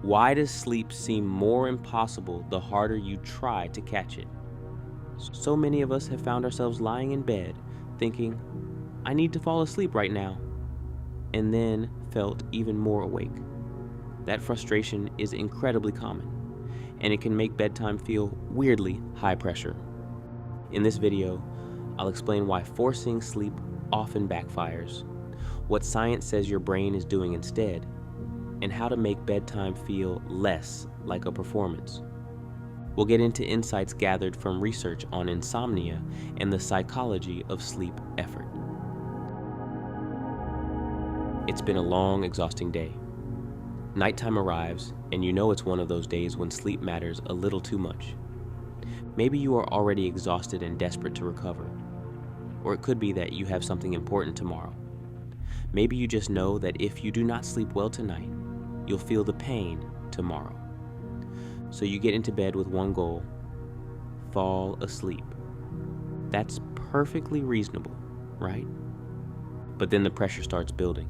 Why does sleep seem more impossible the harder you try to catch it? So many of us have found ourselves lying in bed thinking, I need to fall asleep right now, and then felt even more awake. That frustration is incredibly common, and it can make bedtime feel weirdly high pressure. In this video, I'll explain why forcing sleep often backfires, what science says your brain is doing instead, and how to make bedtime feel less like a performance. We'll get into insights gathered from research on insomnia and the psychology of sleep effort. It's been a long, exhausting day. Nighttime arrives, and you know it's one of those days when sleep matters a little too much. Maybe you are already exhausted and desperate to recover. Or it could be that you have something important tomorrow. Maybe you just know that if you do not sleep well tonight, you'll feel the pain tomorrow. So you get into bed with one goal: fall asleep. That's perfectly reasonable, right? But then the pressure starts building.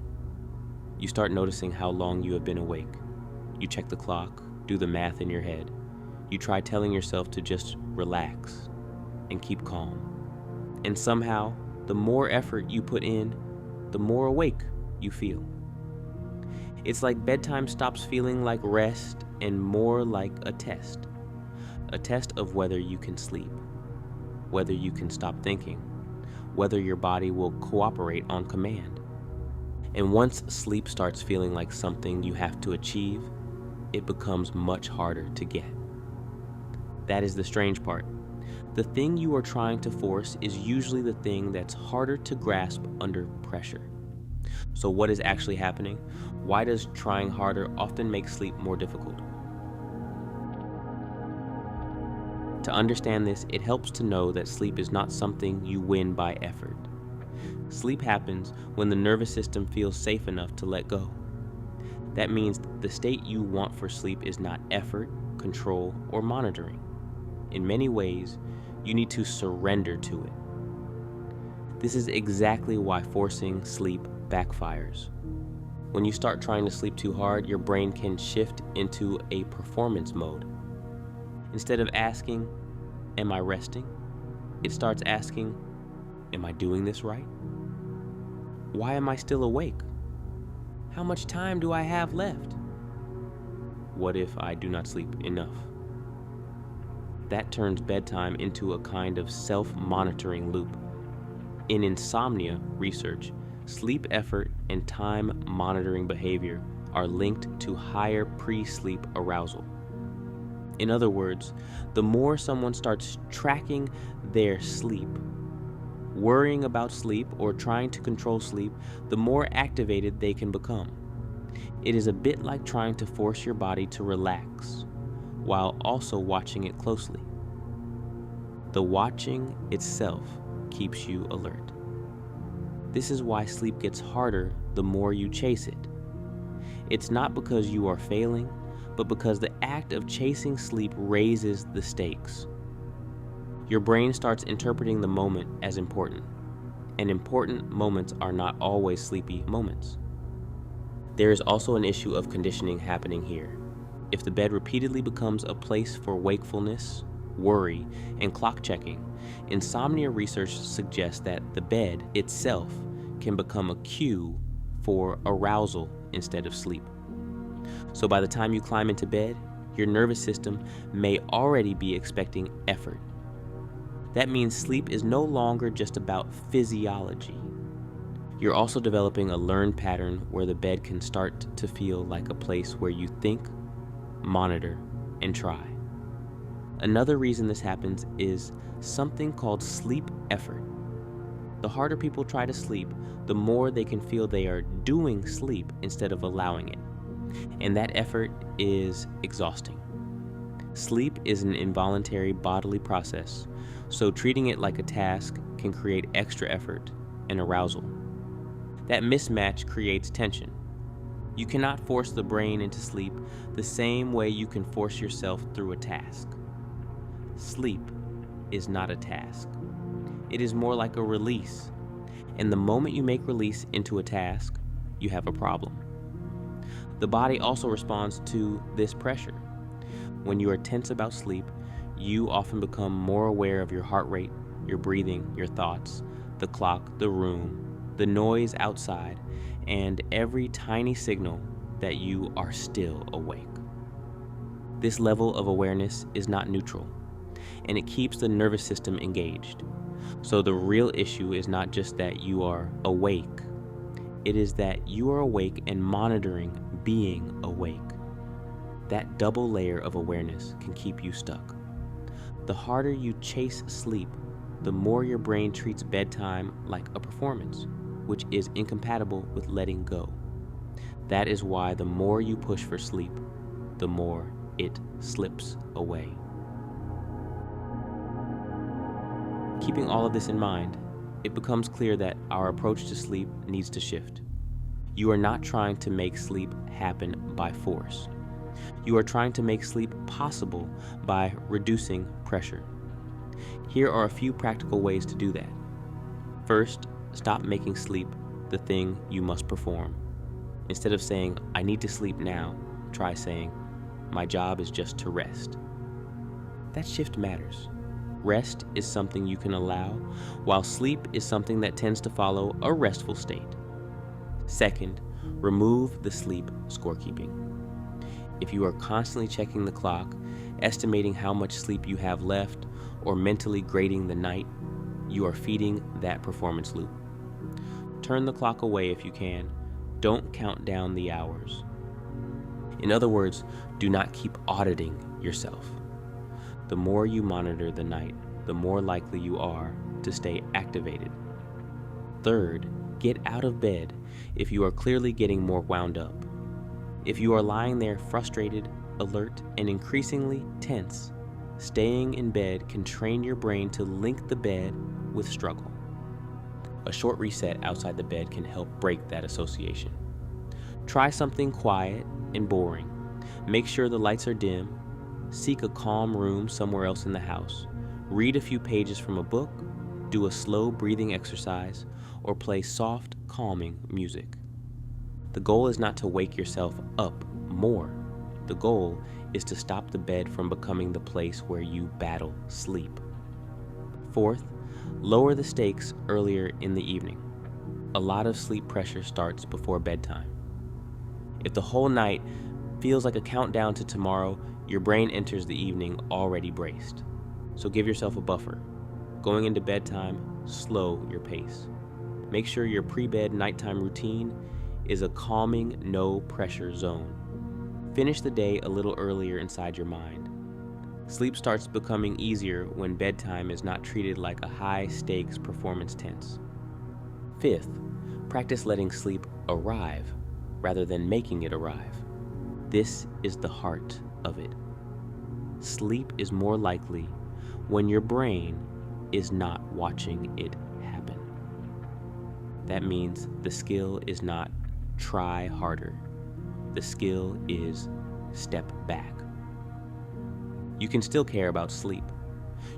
You start noticing how long you have been awake. You check the clock, do the math in your head. You try telling yourself to just relax and keep calm. And somehow, the more effort you put in, the more awake you feel. It's like bedtime stops feeling like rest and more like a test of whether you can sleep, whether you can stop thinking, whether your body will cooperate on command. And once sleep starts feeling like something you have to achieve, it becomes much harder to get. That is the strange part. The thing you are trying to force is usually the thing that's harder to grasp under pressure. So what is actually happening? Why does trying harder often make sleep more difficult? To understand this, it helps to know that sleep is not something you win by effort. Sleep happens when the nervous system feels safe enough to let go. That means the state you want for sleep is not effort, control, or monitoring. In many ways, you need to surrender to it. This is exactly why forcing sleep backfires. When you start trying to sleep too hard, your brain can shift into a performance mode. Instead of asking, am I resting? It starts asking, am I doing this right? Why am I still awake? How much time do I have left? What if I do not sleep enough? That turns bedtime into a kind of self-monitoring loop. In insomnia research, sleep effort and time monitoring behavior are linked to higher pre-sleep arousal. In other words, the more someone starts tracking their sleep, worrying about sleep, or trying to control sleep, the more activated they can become. It is a bit like trying to force your body to relax while also watching it closely. The watching itself keeps you alert. This is why sleep gets harder the more you chase it. It's not because you are failing, but because the act of chasing sleep raises the stakes. Your brain starts interpreting the moment as important, and important moments are not always sleepy moments. There is also an issue of conditioning happening here. If the bed repeatedly becomes a place for wakefulness, worry, and clock checking, insomnia research suggests that the bed itself can become a cue for arousal instead of sleep. So by the time you climb into bed, your nervous system may already be expecting effort. That means sleep is no longer just about physiology. You're also developing a learned pattern where the bed can start to feel like a place where you think, monitor, and try. Another reason this happens is something called sleep effort. The harder people try to sleep, the more they can feel they are doing sleep instead of allowing it. And that effort is exhausting. Sleep is an involuntary bodily process, so treating it like a task can create extra effort and arousal. That mismatch creates tension. You cannot force the brain into sleep the same way you can force yourself through a task. Sleep is not a task. It is more like a release. And the moment you make release into a task, you have a problem. The body also responds to this pressure. When you are tense about sleep, you often become more aware of your heart rate, your breathing, your thoughts, the clock, the room, the noise outside, and every tiny signal that you are still awake. This level of awareness is not neutral, and it keeps the nervous system engaged. So the real issue is not just that you are awake, it is that you are awake and monitoring being awake. That double layer of awareness can keep you stuck. The harder you chase sleep, the more your brain treats bedtime like a performance, which is incompatible with letting go. That is why the more you push for sleep, the more it slips away. Keeping all of this in mind, it becomes clear that our approach to sleep needs to shift. You are not trying to make sleep happen by force. You are trying to make sleep possible by reducing pressure. Here are a few practical ways to do that. First, stop making sleep the thing you must perform. Instead of saying, "I need to sleep now," try saying, "My job is just to rest." That shift matters. Rest is something you can allow, while sleep is something that tends to follow a restful state. Second, remove the sleep scorekeeping. If you are constantly checking the clock, estimating how much sleep you have left, or mentally grading the night, you are feeding that performance loop. Turn the clock away if you can. Don't count down the hours. In other words, do not keep auditing yourself. The more you monitor the night, the more likely you are to stay activated. Third, get out of bed if you are clearly getting more wound up. If you are lying there frustrated, alert, and increasingly tense, staying in bed can train your brain to link the bed with struggle. A short reset outside the bed can help break that association. Try something quiet and boring. Make sure the lights are dim. Seek a calm room somewhere else in the house. Read a few pages from a book, do a slow breathing exercise, or play soft, calming music. The goal is not to wake yourself up more. The goal is to stop the bed from becoming the place where you battle sleep. Fourth, lower the stakes earlier in the evening. A lot of sleep pressure starts before bedtime. If the whole night feels like a countdown to tomorrow, your brain enters the evening already braced. So give yourself a buffer. Going into bedtime, slow your pace. Make sure your pre-bed nighttime routine is a calming, no-pressure zone. Finish the day a little earlier inside your mind. Sleep starts becoming easier when bedtime is not treated like a high-stakes performance tense. Fifth, practice letting sleep arrive rather than making it arrive. This is the heart of it. Sleep is more likely when your brain is not watching it happen. That means the skill is not try harder. The skill is step back. You can still care about sleep.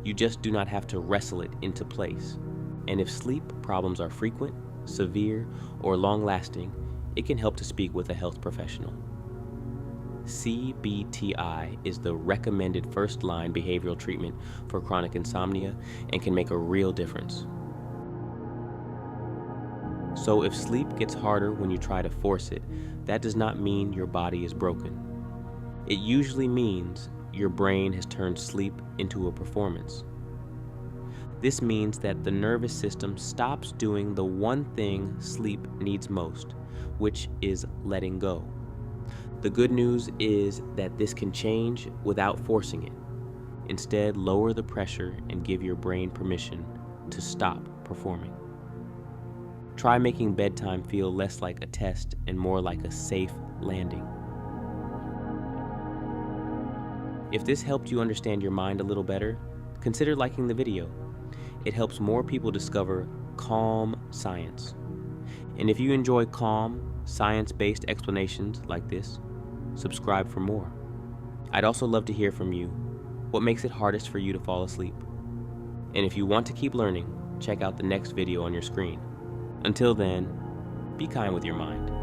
You just do not have to wrestle it into place. And if sleep problems are frequent, severe, or long-lasting, it can help to speak with a health professional. CBTI is the recommended first-line behavioral treatment for chronic insomnia and can make a real difference. So if sleep gets harder when you try to force it, that does not mean your body is broken. It usually means your brain has turned sleep into a performance. This means that the nervous system stops doing the one thing sleep needs most, which is letting go. The good news is that this can change without forcing it. Instead, lower the pressure and give your brain permission to stop performing. Try making bedtime feel less like a test and more like a safe landing. If this helped you understand your mind a little better, consider liking the video. It helps more people discover calm science. And if you enjoy calm, science-based explanations like this, subscribe for more. I'd also love to hear from you. What makes it hardest for you to fall asleep? And if you want to keep learning, check out the next video on your screen. Until then, be kind with your mind.